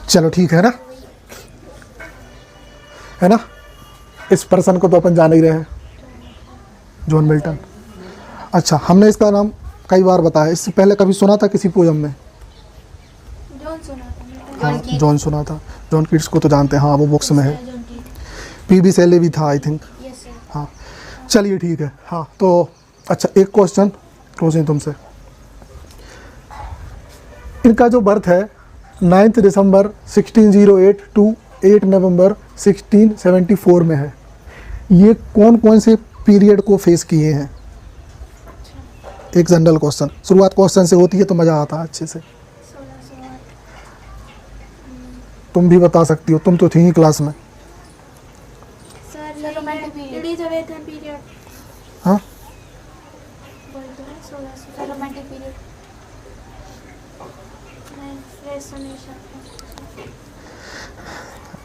चलो ठीक है ना, इस पर्सन को तो अपन जान ही रहे हैं, जॉन मिल्टन। अच्छा, हमने इसका नाम कई बार बताया, इससे पहले कभी सुना था किसी पोयम में? जॉन सुना था। जॉन कीट्स को तो जानते हैं, हाँ वो बुक्स में है। पीबी शेले भी था आई थिंक। हाँ चलिए ठीक है। हाँ तो अच्छा, एक क्वेश्चन क्वेश्चन तुमसे, इनका जो बर्थ है 9 दिसंबर 1608 टू 8 नवंबर 1674 में है, ये कौन कौन से पीरियड को फेस किए हैं? एक जनरल क्वेश्चन, शुरुआत क्वेश्चन से होती है तो मज़ा आता है अच्छे से। तुम भी बता सकती हो, तुम तो थी ही क्लास में। हाँ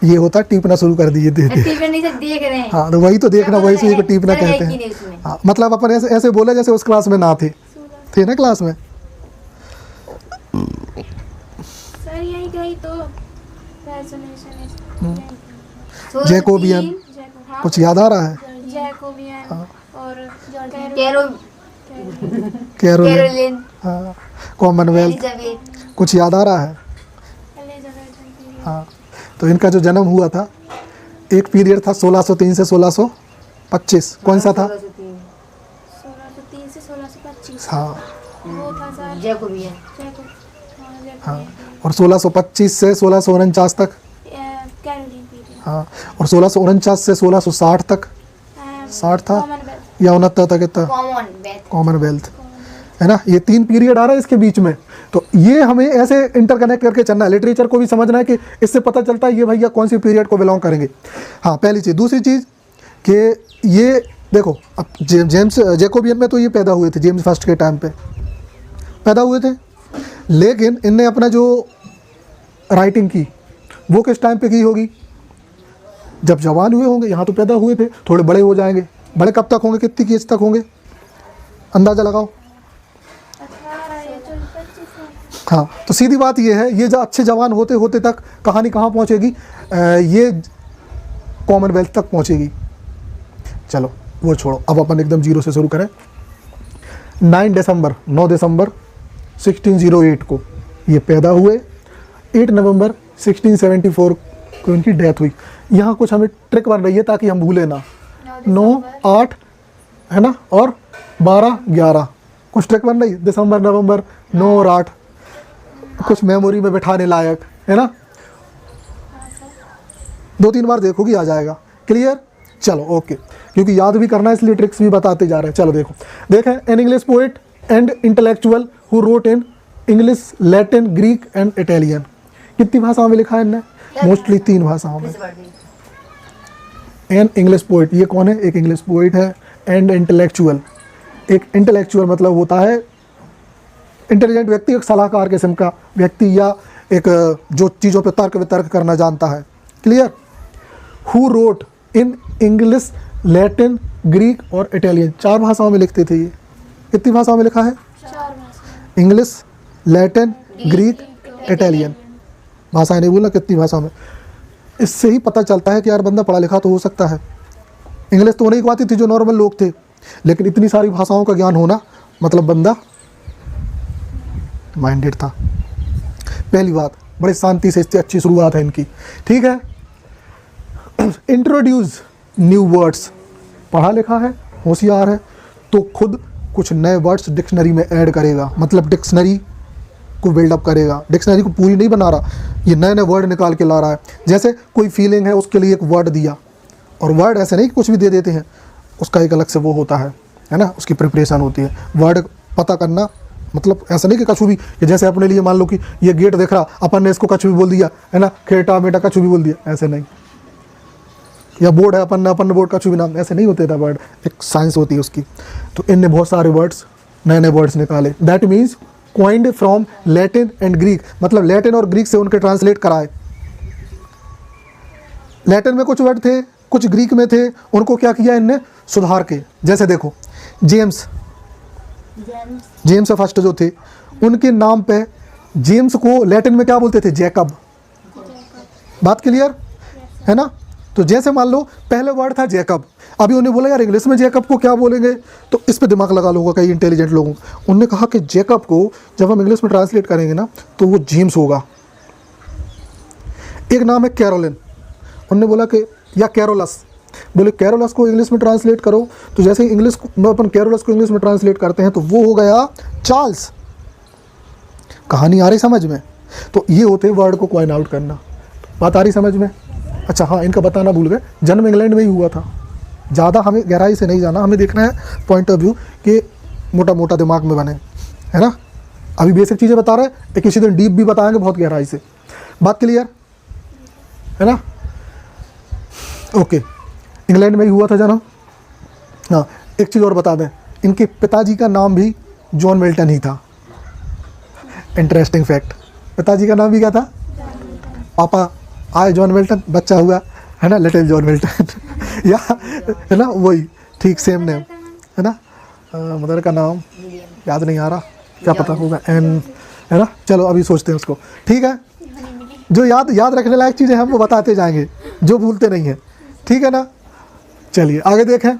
ये होता टीपना शुरू कर दिए थे। देख रहे हैं। हाँ तो वही तो देखना, वही से टीपना कहते हैं। हाँ मतलब अपन ऐसे ऐसे बोले जैसे उस क्लास में ना थे ना क्लास में। सर यही कही तो जैकोबियन, कुछ याद आ रहा है? जैकोबियन और कैरोलिन, हाँ कॉमनवेल्थ, कुछ याद आ रहा है? हाँ तो इनका जो जन्म हुआ था, एक पीरियड था 1603 से 1625, कौन सा था? 1603 से 1625। हाँ वो था सर जैकोबियन। हाँ, और 1625 से 1649 तक कैरोलिन पीरियड। हाँ, और 1649 से 1660 तक 60 था या 69 तक, इतना कॉमनवेल्थ है ना। ये 3 पीरियड आ रहा है इसके बीच में, तो ये हमें ऐसे इंटरकनेक्ट करके चलना है। लिटरेचर को भी समझना है कि इससे पता चलता है ये भैया कौन सी पीरियड को बिलोंग करेंगे। हाँ पहली चीज़। दूसरी चीज़ कि ये देखो, अब जेम्स जैकोबियन में तो ये पैदा हुए थे, जेम्स फर्स्ट के टाइम पे पैदा हुए थे, लेकिन इनने अपना जो राइटिंग की वो किस टाइम पे की होगी? जब जवान हुए होंगे। यहाँ तो पैदा हुए थे, थोड़े बड़े हो जाएंगे। बड़े कब तक होंगे, कितनी की एज तक होंगे, अंदाज़ा लगाओ। हाँ तो सीधी बात ये है, ये जो अच्छे जवान होते होते तक कहानी कहाँ पहुँचेगी? ये कॉमनवेल्थ तक पहुँचेगी। चलो वो छोड़ो, अब अपन एकदम जीरो से शुरू करें। 9 दिसंबर 1608 को ये पैदा हुए। 8 नवंबर 1674 को इनकी डेथ हुई। यहाँ कुछ हमें ट्रिक बन रही है ताकि हम भूलें ना। 9, 8 है ना, और 12, 11 कुछ ट्रिक बन रही है। दिसंबर, नवंबर, 9 और 8 कुछ मेमोरी में बैठाने लायक है ना। 2-3 बार देखोगी आ जाएगा। क्लियर? चलो ओके, क्योंकि याद भी करना है इसलिए ट्रिक्स भी बताते जा रहे हैं। चलो देखो, देखें, an English poet and intellectual who wrote in English, Latin, Greek and Italian. कितनी भाषाओं में लिखा है इनने? मोस्टली 3 भाषाओं में। एन इंग्लिश पोएट, ये कौन है? एक इंग्लिश पोएट है। एंड इंटेलेक्चुअल, एक इंटेलेक्चुअल मतलब होता है इंटेलिजेंट व्यक्ति, एक सलाहकार किस्म का व्यक्ति, या एक जो चीज़ों पे तर्क वितर्क करना जानता है। Clear? Who wrote in English, Latin, Greek और इटालियन। 4 भाषाओं में लिखते थे ये। कितनी भाषाओं में लिखा है? 4 भाषा। English, Latin, Greek, Italian. भाषाएं नहीं बोला, कितनी भाषाओं में। इससे ही पता चलता है कि यार बंदा पढ़ा लिखा तो हो सकता है। इंग्लिश तो नहीं को आती थी जो नॉर्मल लोग थे, लेकिन इतनी सारी भाषाओं का ज्ञान होना मतलब बंदा माइंडेड था। पहली बात, बड़े शांति से, इससे अच्छी शुरुआत है इनकी। ठीक है। इंट्रोड्यूस न्यू वर्ड्स, पढ़ा लिखा है, होशियार है, तो खुद कुछ नए वर्ड्स डिक्शनरी में ऐड करेगा, मतलब डिक्शनरी को बिल्डअप करेगा। डिक्शनरी को पूरी नहीं बना रहा, ये नए नए वर्ड निकाल के ला रहा है। जैसे कोई फीलिंग है, उसके लिए एक वर्ड दिया, और वर्ड ऐसे नहीं कुछ भी दे देते हैं, उसका एक अलग से वो होता है ना, उसकी प्रिपरेशन होती है। वर्ड पता करना मतलब ऐसा नहीं कि कछु भी, कि जैसे अपने लिए मान लो कि ये गेट दिख रहा, अपन ने इसको कछु भी बोल दिया है ना, खेटा मेटा कछु भी बोल दिया, ऐसे नहीं। या बोर्ड है, अपन ने बोर्ड कछु भी नाम, ऐसे नहीं होते था वर्ड, एक साइंस होती है उसकी। तो इनने बहुत सारे वर्ड्स, नए नए वर्ड्स निकाले। That means coined from Latin and Greek, मतलब लैटिन और ग्रीक से उनके ट्रांसलेट कराए। लैटिन में कुछ वर्ड थे, कुछ ग्रीक में थे, उनको क्या किया इनने? सुधार के। जैसे देखो, जेम्स फर्स्ट जो थे, उनके नाम पे जेम्स को लैटिन में क्या बोलते थे? जैकब। बात क्लियर है ना? तो जैसे मान लो पहले वर्ड था जैकब, अभी उन्हें बोला यार इंग्लिश में जैकब को क्या बोलेंगे, तो इस पे दिमाग लगा लोगे कई इंटेलिजेंट लोगों। उन्होंने कहा कि जैकब को जब हम इंग्लिश में ट्रांसलेट करेंगे ना तो वो जेम्स होगा। एक नाम है कैरोलिन, उन्होंने बोला कि या कैरोलस, बोले कैरोलस को इंग्लिश में ट्रांसलेट करो, तो जैसे ही इंग्लिश में अपन कैरोलस को इंग्लिश में ट्रांसलेट करते हैं तो वो हो गया चार्ल्स। कहानी आ रही समझ में? तो ये होते वर्ड को क्वाइन आउट करना। बात आ रही समझ में? अच्छा हाँ, इनका बताना भूल गए, जन्म इंग्लैंड में ही हुआ था। ज़्यादा हमें गहराई से नहीं जाना, हमें देखना है पॉइंट ऑफ व्यू कि मोटा मोटा दिमाग में बने, है ना? अभी बेसिक चीज़ें बता रहे हैं, किसी दिन डीप भी बताएंगे बहुत गहराई से। बात क्लियर है ना? ओके, इंग्लैंड में ही हुआ था जन्म। हाँ, एक चीज़ और बता दें, इनके पिताजी का नाम भी जॉन मिल्टन ही था। इंटरेस्टिंग फैक्ट, पिताजी का नाम भी क्या था? पापा आए जॉन मिल्टन, बच्चा हुआ है ना लिटिल जॉन मिल्टन या है ना, वही ठीक सेम नेम है ना। मदर का नाम याद नहीं आ रहा, क्या पता होगा, एन है ना। चलो अभी सोचते हैं उसको, ठीक है। जो याद रखने लायक चीज़ें हम वो बताते जाएंगे, जो भूलते नहीं हैं, ठीक है ना। चलिए आगे देखें।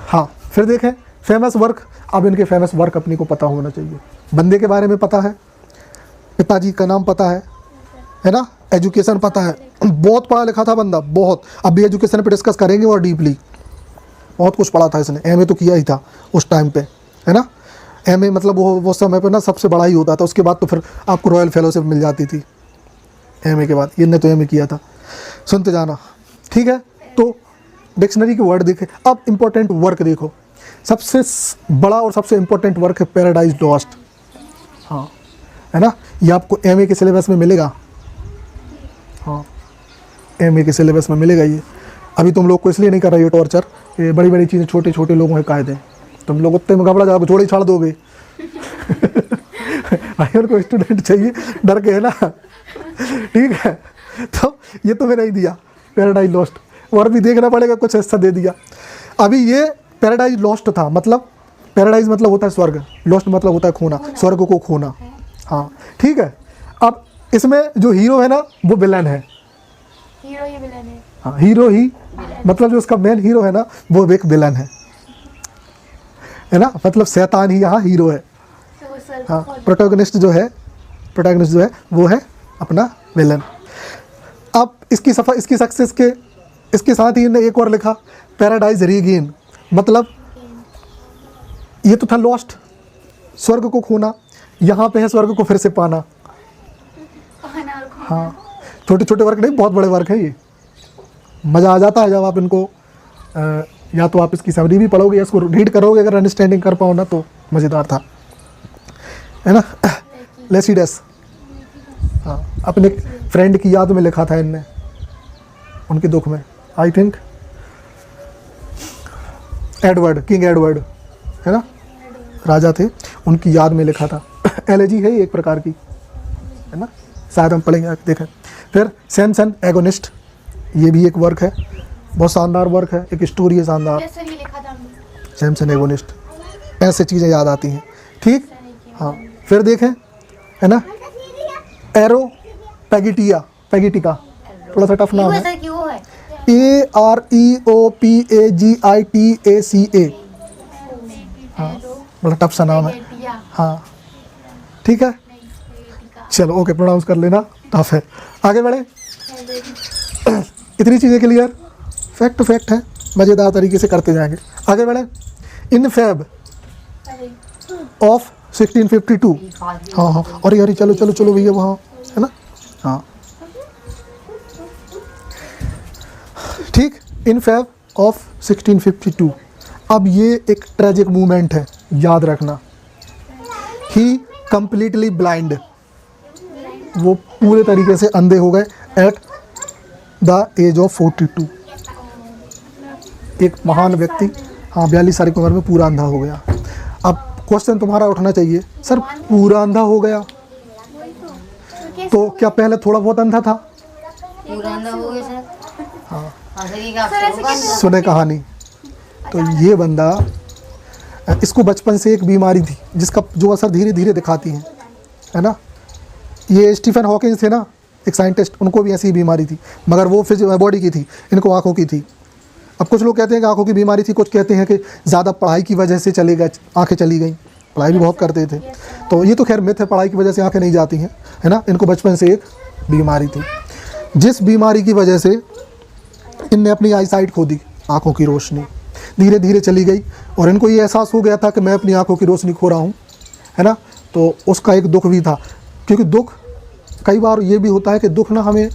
हाँ, फिर देखें फेमस वर्क। अब इनके फेमस वर्क अपने को पता होना चाहिए। बंदे के बारे में पता है, पिताजी का नाम पता है ना, एजुकेशन पता है, बहुत पढ़ा लिखा था बंदा, बहुत। अब भी एजुकेशन पे डिस्कस करेंगे और डीपली, बहुत कुछ पढ़ा था इसने, एमए तो किया ही था उस टाइम पे, है ना। एमए मतलब वो समय पे ना सबसे बड़ा ही होता था, उसके बाद तो फिर आपको रॉयल फेलोशिप मिल जाती थी एमए के बाद। इनने तो एमए किया था, सुनते जाना, ठीक है। तो डिक्शनरी के वर्ड देखे। अब इम्पोर्टेंट वर्क देखो, सबसे बड़ा और सबसे इम्पोर्टेंट वर्क है पैराडाइज लॉस्ट। हाँ, है ना, ये आपको एमए के सिलेबस में मिलेगा। हाँ, एमए के सिलेबस में मिलेगा ये। अभी तुम लोग को इसलिए नहीं कर रही है टॉर्चर, ये बड़ी बड़ी चीज़ें छोटे छोटे लोगों के कायदे, तुम लोग उतने में घबरा जाओगे, थोड़ी छाड़ दोगे भाई उनको स्टूडेंट चाहिए डर के, है ना, ठीक है। तो ये तुम्हें नहीं दिया पैराडाइज लॉस्ट, और भी देखना पड़ेगा, कुछ हिस्सा दे दिया। अभी ये पैराडाइज लॉस्ट था, मतलब पैराडाइज मतलब होता है स्वर्ग, लॉस्ट मतलब होता है खोना, स्वर्ग को खोना। हाँ ठीक है। अब इसमें जो हीरो है ना वो विलन है। हीरो ही विलन है। हाँ, हीरो ही मतलब जो उसका मेन हीरो है ना वो एक विलन है ना, मतलब शैतान ही यहाँ हीरो है। तो वो सर हाँ, प्रोटैगनिस्ट जो है वो है अपना विलन। अब इसकी सक्सेस के इसके साथ ही इन्होंने एक और लिखा, पैराडाइज रीगेन, मतलब ये तो था लॉस्ट, स्वर्ग को खोना, यहाँ पे है स्वर्ग को फिर से पाना। हाँ, छोटे छोटे वर्क नहीं, बहुत बड़े वर्क है ये। मज़ा आ जाता है जब आप इनको या तो आप इसकी समरी भी पढ़ोगे या इसको रीड करोगे, अगर अंडरस्टैंडिंग कर पाओ ना तो मज़ेदार था, है ना। लेसिडस, हाँ, अपने फ्रेंड की याद में लिखा था इनने, उनके दुख में, आई थिंक किंग एडवर्ड, है ना, राजा थे, उनकी याद में लिखा था। एलेजी है एक प्रकार की, है ना, शायद हम पढ़ेंगे, देखें। फिर सैमसन एगोनिस्ट, ये भी एक वर्क है, बहुत शानदार वर्क है, एक स्टोरी है शानदार, जैसे ही लिखा था हमने। सैमसन एगोनिस्ट, ऐसे चीज़ें याद आती हैं, ठीक। हाँ, फिर देखें, है ना, एरो पैगिटिका, थोड़ा सा टफ नाम है, AREOPAGITACA, हाँ, बड़ा टफ सा नाम है। हाँ ठीक है, चलो ओके, प्रोनाउंस कर लेना, टफ है। आगे बढ़े, इतनी चीज़ें क्लियर, फैक्ट है, मज़ेदार तरीके से करते जाएंगे। आगे बढ़े, इन फेब ऑफ 1652। हाँ, और यार चलो भैया वहाँ, है ना। हाँ ठीक, इन फेब ऑफ 1652। अब ये एक ट्रेजिक मूवमेंट है, याद रखना। ही कंप्लीटली ब्लाइंड, वो पूरे तरीके से अंधे हो गए एट द एज ऑफ 42। एक महान व्यक्ति, हाँ, 42 साल की उम्र में पूरा अंधा हो गया। अब क्वेश्चन तुम्हारा उठना चाहिए, सर पूरा अंधा हो गया तो क्या पहले थोड़ा बहुत अंधा था? पूरा अंधा हो गया सर। हाँ, हाँ, सुने कहानी। तो ये बंदा, इसको बचपन से एक बीमारी थी जिसका जो असर धीरे धीरे दिखाती है, है ना। ये स्टीफन हॉकिंस थे ना, एक साइंटिस्ट, उनको भी ऐसी ही बीमारी थी, मगर वो बॉडी की थी, इनको आँखों की थी। अब कुछ लोग कहते हैं कि आँखों की बीमारी थी, कुछ कहते हैं कि ज़्यादा पढ़ाई की वजह से चले गए, आँखें चली गई। पढ़ाई भी बहुत करते थे, तो ये तो खैर मिथ है, पढ़ाई की वजह से आँखें नहीं जाती हैं, है ना। इनको बचपन से एक बीमारी थी, जिस बीमारी की वजह से इनने अपनी आई साइट खो दी, आँखों की रोशनी धीरे धीरे चली गई, और इनको ये एहसास हो गया था कि मैं अपनी आँखों की रोशनी खो रहा हूँ, है ना। तो उसका एक दुख भी था, क्योंकि दुख कई बार ये भी होता है कि दुख ना हमें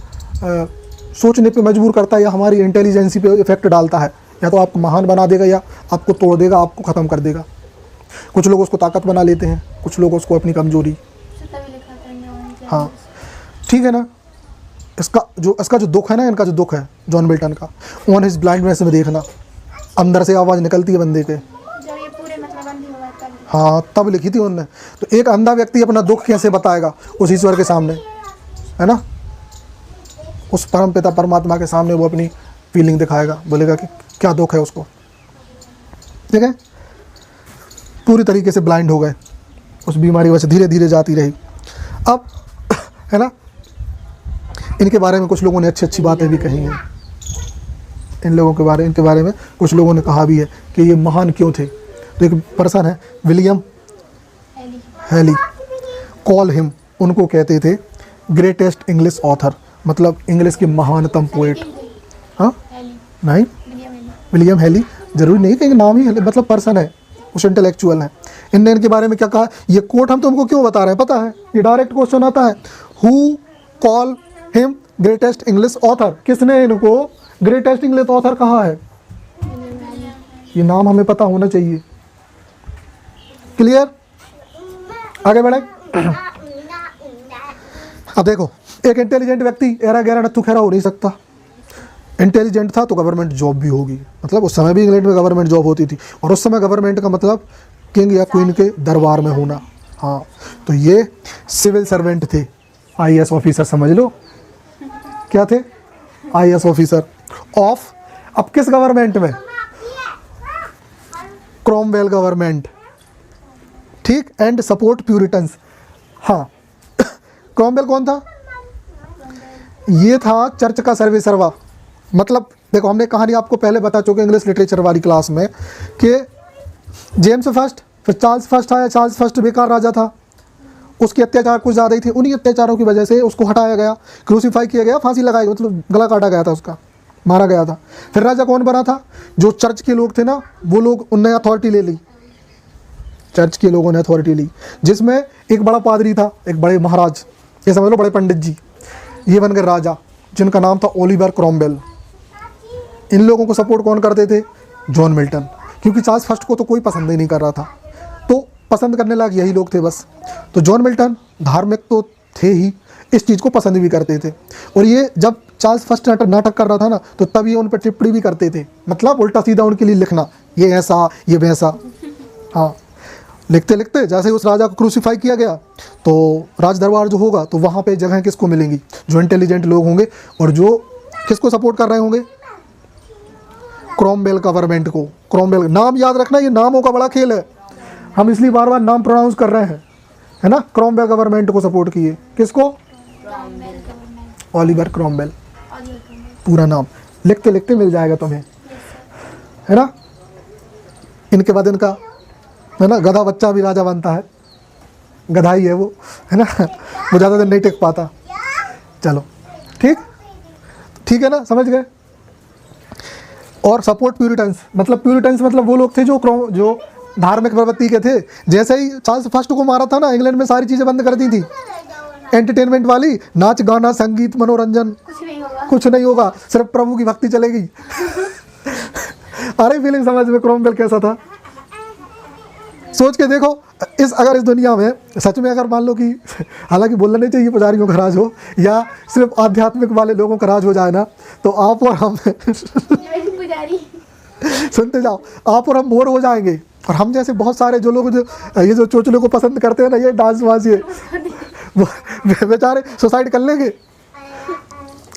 सोचने पे मजबूर करता है, या हमारी इंटेलिजेंसी पे इफेक्ट डालता है, या तो आपको महान बना देगा या आपको तोड़ देगा, आपको ख़त्म कर देगा। कुछ लोग उसको ताकत बना लेते हैं, कुछ लोग उसको अपनी कमजोरी। तभी लिखा था नो हाँ ठीक है ना। इसका जो दुख है ना, इनका जो दुख है जॉन मिल्टन का, ऑन हिज ब्लाइंडनेस में देखना, अंदर से आवाज़ निकलती है बंदे के। जब ये पूरे मतलब बंद ही हुआ तब हाँ तब लिखी थी उनने। तो एक अंधा व्यक्ति अपना दुख कैसे बताएगा उस ईश्वर के सामने, है ना। उस परम पिता परमात्मा के सामने वो अपनी फीलिंग दिखाएगा, बोलेगा कि क्या दुख है उसको। ठीक है, पूरी तरीके से ब्लाइंड हो गए, उस बीमारी वजह से धीरे धीरे जाती रही। अब है ना, इनके बारे में कुछ लोगों ने अच्छी अच्छी बातें भी कही हैं। इनके बारे में कुछ लोगों ने कहा भी है कि ये महान क्यों थे। तो एक पर्सन है विलियम हेली, कॉल हिम, उनको कहते थे ग्रेटेस्ट इंग्लिश ऑथर, मतलब इंग्लिश के महानतम पोएट। हाँ नहीं, विलियम हेली जरूरी नहीं कि नाम ही मतलब पर्सन है, कुछ इंटेलेक्चुअल है। इनने इनके बारे में क्या कहा, ये कोट हम तुमको क्यों बता रहे हैं पता है, ये डायरेक्ट क्वेश्चन आता है, who call him greatest English author, किसने इनको ग्रेटेस्ट इंग्लिश ऑथर कहा है। ये नाम हमें पता होना चाहिए। क्लियर, आगे बढ़े। अब देखो, एक इंटेलिजेंट व्यक्ति एरा गैरा नत्थु खैरा हो नहीं सकता। इंटेलिजेंट था तो गवर्नमेंट जॉब भी होगी, मतलब उस समय भी इंग्लैंड में गवर्नमेंट जॉब होती थी, और उस समय गवर्नमेंट का मतलब किंग या क्वीन के दरबार में होना। हाँ, तो ये सिविल सर्वेंट थे, आईएएस ऑफिसर समझ लो। क्या थे, आईएएस ऑफिसर ऑफ, अब किस गवर्नमेंट में, क्रॉमवेल गवर्नमेंट, ठीक, एंड सपोर्ट प्यूरिटन्स। हाँ क्रॉमवेल कौन था, ये था चर्च का सर्वे सर्वा। मतलब देखो, हमने कहानी आपको पहले बता चुके इंग्लिश लिटरेचर वाली क्लास में कि जेम्स फर्स्ट, फिर चार्ल्स फर्स्ट आया। चार्ल्स फर्स्ट बेकार राजा था, उसके अत्याचार कुछ ज़्यादा ही थे, उन्हीं अत्याचारों की वजह से उसको हटाया गया, क्रूसीफाई किया गया, फांसी लगाई, मतलब गला काटा गया था उसका, मारा गया था। फिर राजा कौन बना था, जो चर्च के लोग थे ना, वो लोग, उनने अथॉरिटी ले ली, चर्च के लोगों ने अथॉरिटी ली, जिसमें एक बड़ा पादरी था, एक बड़े महाराज, ये समझ लो बड़े पंडित जी, ये बन गए राजा, जिनका नाम था ओलिवर क्रॉमवेल। इन लोगों को सपोर्ट कौन करते थे, जॉन मिल्टन, क्योंकि चार्ल्स फर्स्ट को तो कोई पसंद ही नहीं कर रहा था, तो पसंद करने लायक यही लोग थे बस। तो जॉन मिल्टन धार्मिक तो थे ही, इस चीज़ को पसंद भी करते थे, और ये जब चार्ल्स फर्स्ट नाटक कर रहा था ना, तो तब ये उन पर टिप्पणी भी करते थे, मतलब उल्टा सीधा उनके लिए लिखना, ये ऐसा ये वैसा। हाँ, लिखते लिखते जैसे उस राजा को क्रूसीफाई किया गया, तो राज दरबार जो होगा, तो वहाँ पे जगह किसको मिलेंगी, जो इंटेलिजेंट लोग होंगे और जो किसको सपोर्ट कर रहे होंगे, क्रॉमवेल गवर्नमेंट को। क्रॉमवेल नाम याद रखना, ये नामों का बड़ा खेल है, हम इसलिए बार बार नाम प्रोनाउंस कर रहे हैं, है ना। क्रॉमवेल गवर्नमेंट को सपोर्ट किए, किसको, ओलिवर क्रॉमवेल, पूरा नाम लिखते लिखते मिल जाएगा तुम्हें, है ना। इनके बाद इनका, है ना, गधा बच्चा भी राजा बनता है, गधा ही है वो, है ना, वो ज़्यादा दिन नहीं टिक पाता। चलो ठीक, ठीक है ना, समझ गए। और सपोर्ट प्यूरिटन्स, मतलब प्यूरिटन्स मतलब वो लोग थे जो धार्मिक प्रवृत्ति के थे। जैसे ही चार्ल्स फर्स्ट को मारा था ना, इंग्लैंड में सारी चीज़ें बंद कर दी थी, एंटरटेनमेंट वाली, नाच गाना संगीत मनोरंजन कुछ नहीं होगा, सिर्फ प्रभु की भक्ति चलेगी। अरे फीलिंग समझ में क्रॉमवेल कैसा था, सोच के देखो। अगर इस दुनिया में सच में, अगर मान लो कि, हालांकि बोलना नहीं चाहिए पुजारियों का राज हो या सिर्फ आध्यात्मिक वाले लोगों का राज हो जाए ना, तो आप और हम पुजारी सुनते जाओ, आप और हम बोर हो जाएंगे। और हम जैसे बहुत सारे जो लोग ये जो चोचलों को पसंद करते हैं ना, ये डांस वांस, ये बेचारे सुसाइड कर लेंगे,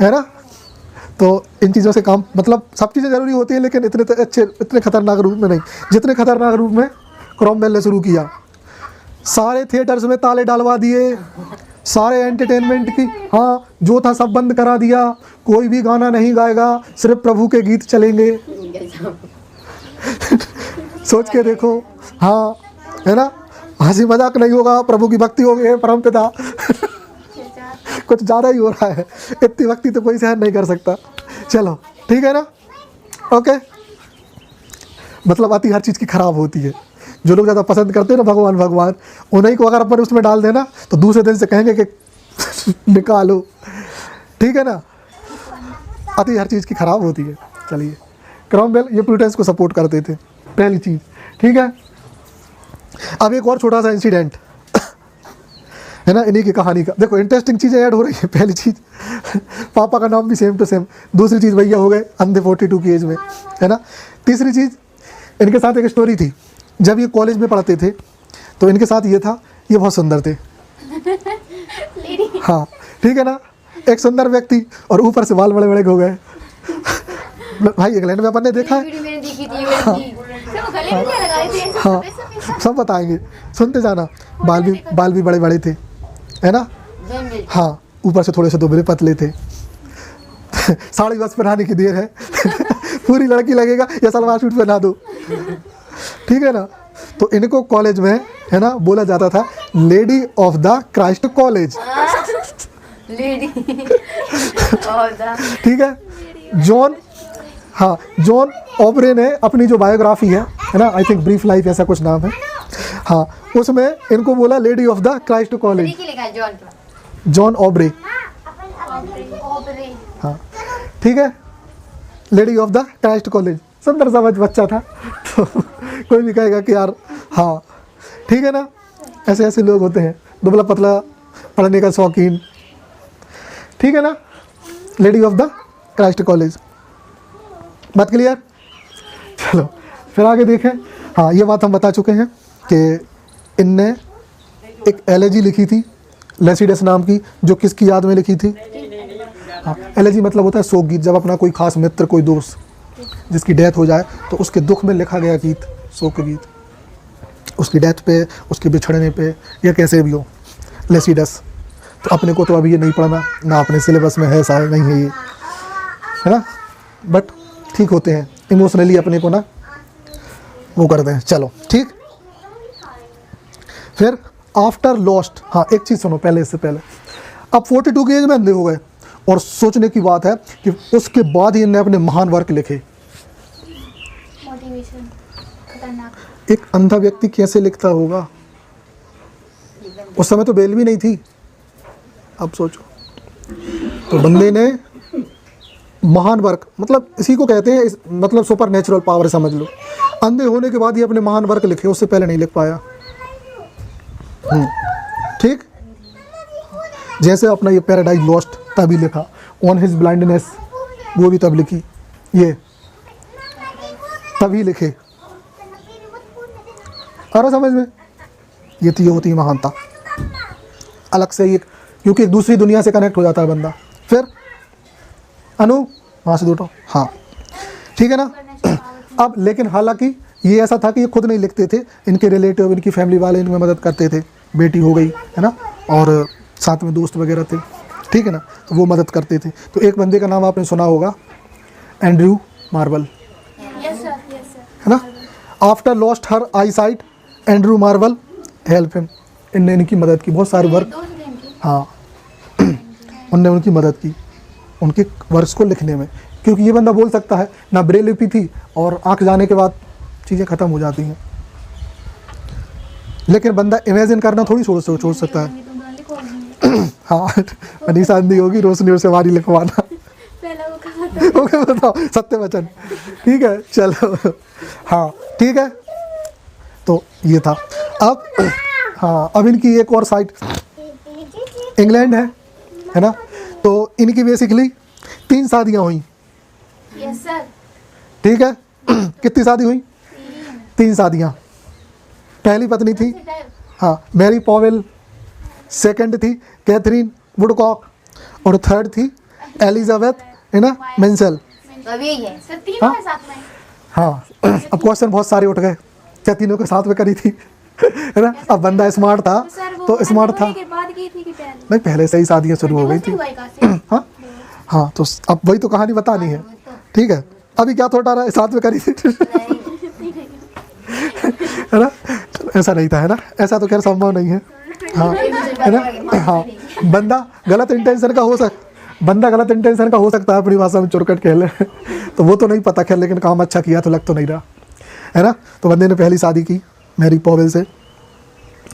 है ना। तो इन चीज़ों से काम, मतलब सब चीज़ें ज़रूरी होती हैं, लेकिन इतने खतरनाक रूप में नहीं, जितने खतरनाक रूप में क्रॉमवेल ने शुरू किया। सारे थिएटर्स में ताले डालवा दिए, सारे एंटरटेनमेंट की, हाँ जो था सब बंद करा दिया, कोई भी गाना नहीं गाएगा, सिर्फ प्रभु के गीत चलेंगे। सोच के देखो, हाँ है ना, हंसी मजाक नहीं होगा, प्रभु की भक्ति होगी, हे परम पिता। कुछ ज़्यादा ही हो रहा है, इतनी भक्ति तो कोई सहन नहीं कर सकता। चलो ठीक है ना, ओके। मतलब अति हर चीज़ की खराब होती है। जो लोग ज़्यादा पसंद करते हैं ना भगवान भगवान, उन्हीं को अगर अपन उसमें डाल देना तो दूसरे दिन से कहेंगे कि निकालो, ठीक है ना। अति हर चीज़ की खराब होती है। चलिए, क्रॉमवेल ये प्लूटन्स को सपोर्ट करते थे, पहली चीज़, ठीक है। अब एक और छोटा सा इंसिडेंट है ना, इन्हीं की कहानी का। देखो इंटरेस्टिंग चीज़ें ऐड हो रही है। पहली चीज़, पापा का नाम भी सेम टू सेम। दूसरी चीज़, भैया हो गए अंधे 42 की एज में, है ना। तीसरी चीज़, इनके साथ एक स्टोरी थी। जब ये कॉलेज में पढ़ते थे तो इनके साथ ये था, ये बहुत सुंदर थे। हाँ ठीक है ना, एक सुंदर व्यक्ति और ऊपर से बाल बड़े बड़े हो गए। भाई इंग्लैंड में अपन ने देखा है। मैंने देखी थी ये वाली। सब गले में क्या लगाए थे ऐसे हाँ सब बताएंगे, सुनते जाना। बाल भी बड़े बड़े थे, है ना। जंगल। हाँ, ऊपर से थोड़े से दुबले पतले थे। साड़ी बस पहनाने की देर है। पूरी लड़की लगेगा या सलवार सूट पहना दो, ठीक है ना। तो इनको कॉलेज में, है ना, बोला जाता था lady of the Christ college, lady. ठीक है। जॉन, हाँ जॉन ऑब्रे ने अपनी जो बायोग्राफी है ना, आई थिंक ब्रीफ लाइफ ऐसा कुछ नाम है, हाँ उसमें इनको बोला lady of the Christ college. लिखा है जॉन का। जॉन ऑब्रे, हाँ ठीक है, lady of the Christ college. सुंदर सा बच्चा था। तो कोई भी कहेगा कि यार हाँ ठीक है ना, ऐसे ऐसे लोग होते हैं, दुबला पतला, पढ़ने का शौकीन, ठीक है ना। Lady of the Christ college, बात क्लियर। चलो फिर आगे देखें। हाँ ये बात हम बता चुके हैं कि इनने एक एलेजी लिखी थी लेसिडस नाम की, जो किसकी याद में लिखी थी। हाँ एलेजी मतलब होता है शोक गीत, जब अपना कोई खास मित्र, कोई दोस्त जिसकी डेथ हो जाए तो उसके दुख में लिखा गया गीत, शोक गीत, उसकी डेथ पे, उसके बिछड़ने पे, या कैसे भी हो, लेसिडस। तो अपने को तो अभी ये नहीं पढ़ना, ना अपने सिलेबस में है, साल नहीं है ये, है ना, बट ठीक होते हैं, इमोशनली अपने को ना वो करते हैं। चलो ठीक। फिर आफ्टर लॉस्ट, हाँ एक चीज़ सुनो पहले, इससे पहले, अब 42 की एज में अंधे हो गए, और सोचने की बात है कि उसके बाद ही इन्हें अपने महान वर्क लिखे। मोटिवेशन खतरनाक। एक अंधा व्यक्ति कैसे लिखता होगा, उस समय तो बेल भी नहीं थी, अब सोचो। तो बंदे ने महान वर्क, मतलब इसी को कहते हैं, मतलब सुपर नेचुरल पावर समझ लो। अंधे होने के बाद ही अपने महान वर्क लिखे, उससे पहले नहीं लिख पाया। ठीक, जैसे अपना ये पैराडाइज लॉस्ट तभी लिखा, ऑन हिज ब्लाइंडनेस वो भी तब लिखी, ये तभी लिखे, आ रहा समझ में। ये तो ये होती है महानता, अलग से एक, क्योंकि एक दूसरी दुनिया से कनेक्ट हो जाता है बंदा। फिर अनु वहाँ से दूटो, हाँ ठीक है ना। अब लेकिन हालांकि ये ऐसा था कि ये खुद नहीं लिखते थे, इनके रिलेटिव, इनकी फैमिली वाले इनमें मदद करते थे। बेटी हो गई है ना, और साथ में दोस्त वगैरह थे, ठीक है ना, तो वो मदद करते थे। तो एक बंदे का नाम आपने सुना होगा, एंड्रयू मार्वल, यस सर, है ना। After lost her eyesight, Andrew Marvell help him, इनने इनकी मदद की, बहुत सारे वर्क, दोस्त थे इनके। हाँ उनने उनकी मदद की उनके वर्क्स को लिखने में, क्योंकि ये बंदा बोल सकता है ना, ब्रेल लिपि थी और आंख जाने के बाद चीज़ें ख़त्म हो जाती हैं, लेकिन बंदा इमेजिन करना थोड़ी छोड़ सकता है। हाँ मनीषा अंधी होगी, रोशनी से वारी लिखवाना। पहला वो कहा था। ओके बताओ, सत्य वचन, ठीक है चलो। हाँ ठीक है, तो ये था। अब हाँ, अब इनकी एक और साइट इंग्लैंड है ना, तो इनकी बेसिकली 3 शादियाँ हुई, यस सर। ठीक है। कितनी शादी हुई? 3 शादियाँ। पहली पत्नी थी, हाँ, मैरी पॉवेल, सेकंड थी कैथरीन वुडकॉक, और थर्ड थी एलिजाबेथ, है ना, मेंसल। अभी यही है। सर तीनों के साथ में। हाँ अब क्वेश्चन बहुत सारे उठ गए, क्या तीनों के साथ में करी थी? है ना। अब बंदा स्मार्ट था सर वो तो स्मार्ट था, होने के बाद की थी कि पहले? नहीं पहले से ही शादियाँ शुरू हो गई थी। हुआ है कहाँ से? हाँ हाँ, तो अब वही तो कहानी बतानी है, ठीक है। अभी क्या थोड़ा रहा है, साथ में करी थी है ना। चलो, ऐसा नहीं था, है ना, ऐसा तो खैर संभव नहीं है। हाँ है ना। हाँ, बंदा गलत इंटेंशन का हो सकता है, अपनी भाषा में चुरकट कह ले तो वो तो नहीं पता खैर, लेकिन काम अच्छा किया तो लग तो नहीं रहा, है ना। तो बंदे ने पहली शादी की मैरी पॉवेल से,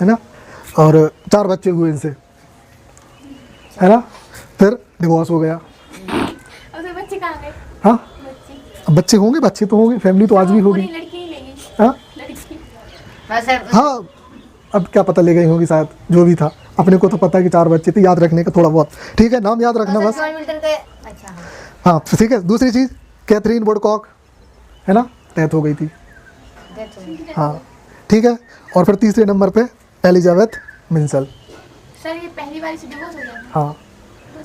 है ना, और 4 बच्चे हुए इनसे, है ना। फिर डिवोर्स हो गया। अब तो बच्चे कहाँ गए? हाँ, बच्चे अब बच्चे होंगे, बच्चे तो होंगे, फैमिली तो आज भी होगी। पूरी लड़की ही लेगी, हाँ लड़की। बस हाँ, अब क्या पता ले गई होगी शायद, जो भी था। अपने को तो पता है कि 4 बच्चे थे, याद रखने का थोड़ा बहुत, ठीक है, नाम याद रखना बस। जॉन मिल्टन का अच्छा हाँ। हाँ ठीक है। दूसरी चीज़ कैथरीन वुडकॉक, है ना, डेथ हो गई थी। डेथ हो गई। हाँ ठीक है। और फिर तीसरे नंबर पे एलिजाबेथ मिंसल, सर ये पहली बार से डिवोर्स हो गया? हाँ,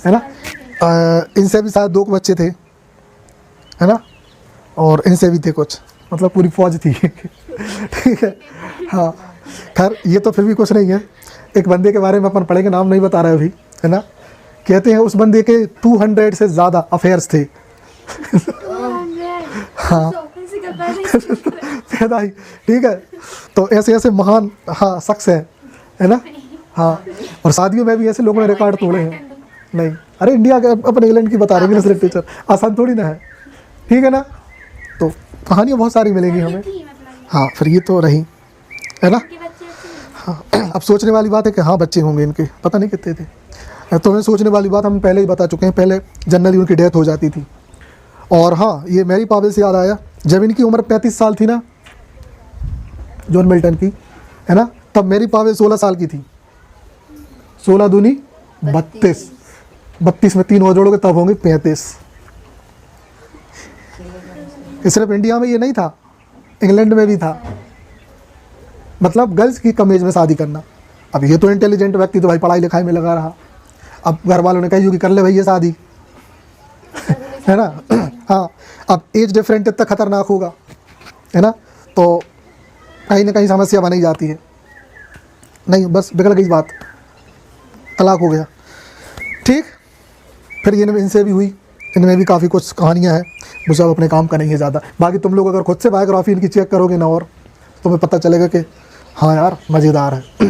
है ना। इनसे भी शायद 2 बच्चे थे, है ना, और इनसे भी थे कुछ, मतलब पूरी फौज थी ठीक है। हाँ खैर, ये तो फिर भी कुछ नहीं है। एक बंदे के बारे में अपन पढ़ेंगे, नाम नहीं बता रहे अभी, है ना। कहते हैं उस बंदे के 200 से ज़्यादा अफेयर्स थे हाँ पैदा ही, ठीक है। तो ऐसे ऐसे महान, हाँ, शख्स है ना। हाँ, और शादियों में भी ऐसे लोगों ने रिकॉर्ड तोड़े हैं। नहीं, अरे इंडिया के, अपन इंग्लैंड की बता रहे हैं लिटरेचर, आसान थोड़ी ना है, ठीक है ना। तो कहानियाँ बहुत सारी मिलेंगी हमें। मतलब हाँ, फिर ये तो रही, है ना। के बच्चे अच्छे हाँ, अब सोचने वाली बात है कि हाँ बच्चे होंगे इनके, पता नहीं कितने थे। तो मैं सोचने वाली बात हम पहले ही बता चुके हैं, पहले जनरली उनकी डेथ हो जाती थी। और हाँ, ये मैरी पॉवेल से याद आया, जब इनकी उम्र 35 साल थी ना, जॉन मिल्टन की, है ना, तब मैरी पॉवेल 16 साल की थी। 16 दूनी 32, 32 में 3 और जोड़ोगे तब होंगे 35। सिर्फ इंडिया में ये नहीं था, इंग्लैंड में भी था, मतलब गर्ल्स की कम एज में शादी करना। अब ये तो इंटेलिजेंट व्यक्ति तो भाई पढ़ाई लिखाई में लगा रहा, अब घर वालों ने कही कि कर ले भैया शादी है ना। हाँ, अब एज डिफरेंट इतना खतरनाक होगा, है ना, तो कहीं ना कहीं समस्या बनी जाती है। नहीं, बस बिगड़ गई बात, तलाक हो गया, ठीक। फिर ये इनसे भी हुई, इनमें भी काफ़ी कुछ कहानियाँ हैं, वो सब अपने काम का नहीं है ज़्यादा। बाकी तुम लोग अगर खुद से बायोग्राफी इनकी चेक करोगे ना, और तुम्हें पता चलेगा कि हाँ यार मज़ेदार है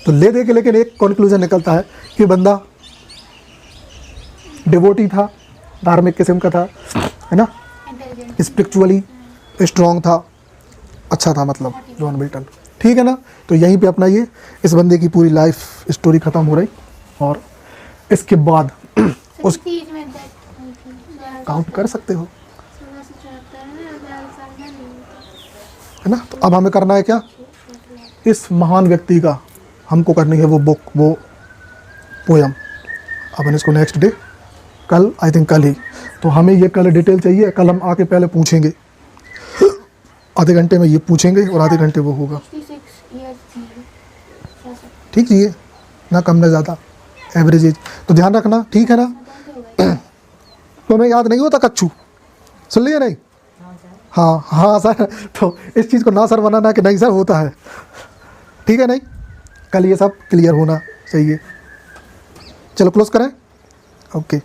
तो ले दे के, लेकिन एक कंक्लूजन निकलता है कि बंदा डिवोटी था, धार्मिक किस्म का था, है ना, इंटेलिजेंट। स्पिरिचुअली स्ट्रॉन्ग था, अच्छा था, मतलब जॉन मिल्टन, ठीक है ना। तो यहीं पे अपना ये इस बंदे की पूरी लाइफ स्टोरी ख़त्म हो रही। और इसके बाद उस चीज में डेथ काउंट कर सकते हो, 16 से 74 है, 11 साल में नहीं होता। है ना। तो अब हमें करना है क्या, इस महान व्यक्ति का हमको करनी है वो बुक, वो पोयम। अपन इसको नेक्स्ट डे, कल, आई थिंक कल ही, तो हमें ये कल डिटेल चाहिए। कल हम आके पहले पूछेंगे, आधे घंटे में ये पूछेंगे और आधे घंटे वो होगा, 66 years थी। ठीक है, ना कम ना ज़्यादा, एवरेज एज। तो ध्यान रखना, ठीक है ना। तुम्हें याद नहीं होता कच्छू, सुन लिया नहीं? हाँ हाँ सर, तो इस चीज़ को ना सर बनाना कि नहीं सर होता है, ठीक है। नहीं, कल ये सब क्लियर होना चाहिए। चलो क्लोज करें, ओके।